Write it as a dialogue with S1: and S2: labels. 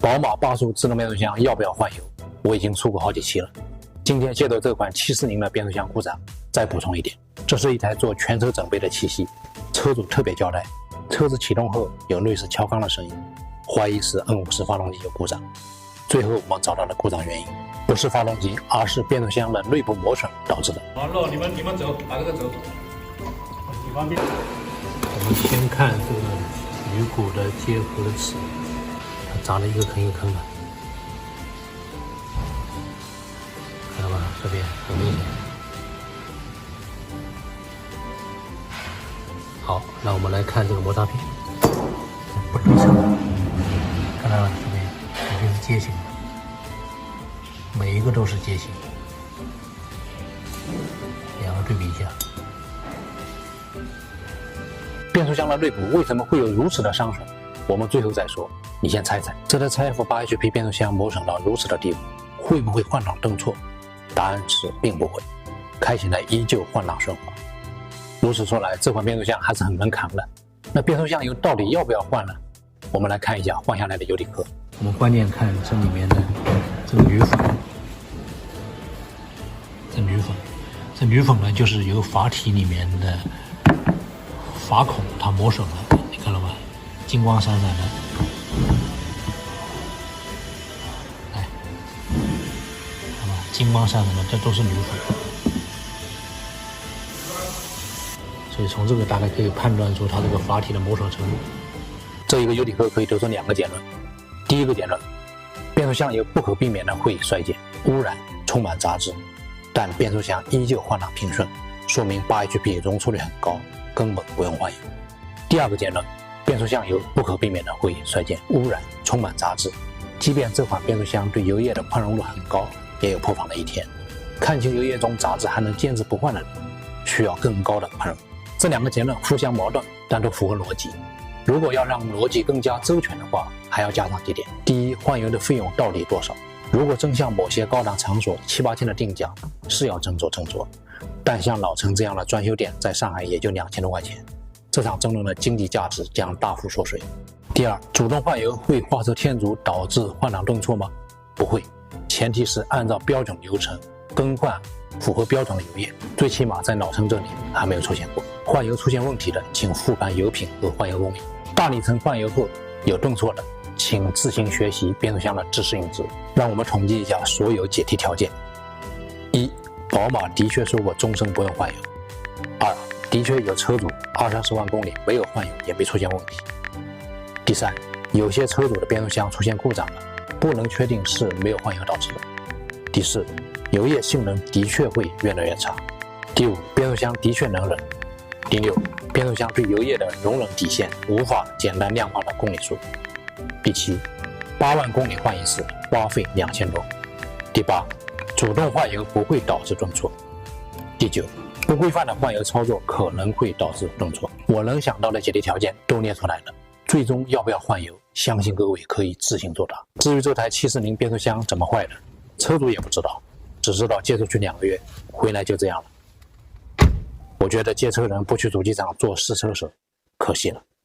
S1: 宝马8速自动变速箱要不要换油？我已经出过好几期了。今天借着这款740的变速箱故障，再补充一点，这是一台做全车整备的七系，车主特别交代，车子启动后有类似敲缸的声音，怀疑是 N50 发动机有故障。最后我们找到了故障原因，不是发动机，而是变速箱的内部磨损导致的。
S2: 完了，你们走，把这个走。你方便。
S3: 我们先看这个鱼骨的结合的齿，它扎了一个坑一个坑的，看到吧？这边很明显。好，那我们来看这个摩擦片，不对称的，看到了这边肯定是阶形的，每一个都是阶形，两个对比一下。
S1: 变速箱的内部为什么会有如此的伤损？我们最后再说。你先猜猜，这台 XF8HP 变速箱磨损到如此的地步，会不会换挡顿挫？答案是并不会，开起来依旧换挡顺滑。如此说来，这款变速箱还是很能扛的。那变速箱油到底要不要换呢？我们来看一下换下来的油底壳。
S3: 我们关键看这里面的这个铝粉，这铝粉呢，就是由阀体里面的阀孔它磨损了，你看到吧？金光闪闪的，哎，看吧，金光闪闪的，这都是铝粉。所以从这个大概可以判断出它这个阀体的磨损程度。
S1: 这一个油底壳可以得出两个结论。第一个结论，变速箱油不可避免的会衰减、污染、充满杂质，但变速箱依旧换挡平顺，说明 8HP 容错率很高，根本不用换油。第二个结论，变速箱油不可避免的会衰减、污染、充满杂质，即便这款变速箱对油液的宽容度很高，也有破防的一天。看清油液中杂质还能坚持不换的人，需要更高的宽容。这两个结论互相矛盾，但都符合逻辑。如果要让逻辑更加周全的话，还要加上几点。第一，换油的费用到底多少？如果真像某些高档场所7、8千的定价，是要斟酌斟酌，但像老陈这样的专修店在上海也就2000多块钱，这场争论的经济价值将大幅缩水。第二，主动换油会画蛇添足导致换挡顿挫吗？不会，前提是按照标准流程更换符合标准的油液，最起码在老陈这里还没有出现过。换油出现问题的，请复盘油品和换油公里。大里程换油后有顿挫的，请自行学习变速箱的自适应值。让我们统计一下所有解题条件：一，宝马的确说过终身不用换油；二，的确有车主20-30万公里没有换油也没出现问题；第三，有些车主的变速箱出现故障了，不能确定是没有换油导致的；第四，油液性能的确会越来越差；第五，变速箱的确能忍；第六，变速箱对油液的容忍底线无法简单量化的公里数；第七，8万公里换一次，花费2000多；第八，主动换油不会导致顿挫；第九，不规范的换油操作可能会导致顿挫。我能想到的解题条件都列出来了，最终要不要换油，相信各位可以自行作答。至于这台740变速箱怎么坏的，车主也不知道，只知道借出去2个月，回来就这样了。我觉得借车人不去主机厂做试车时，可惜了。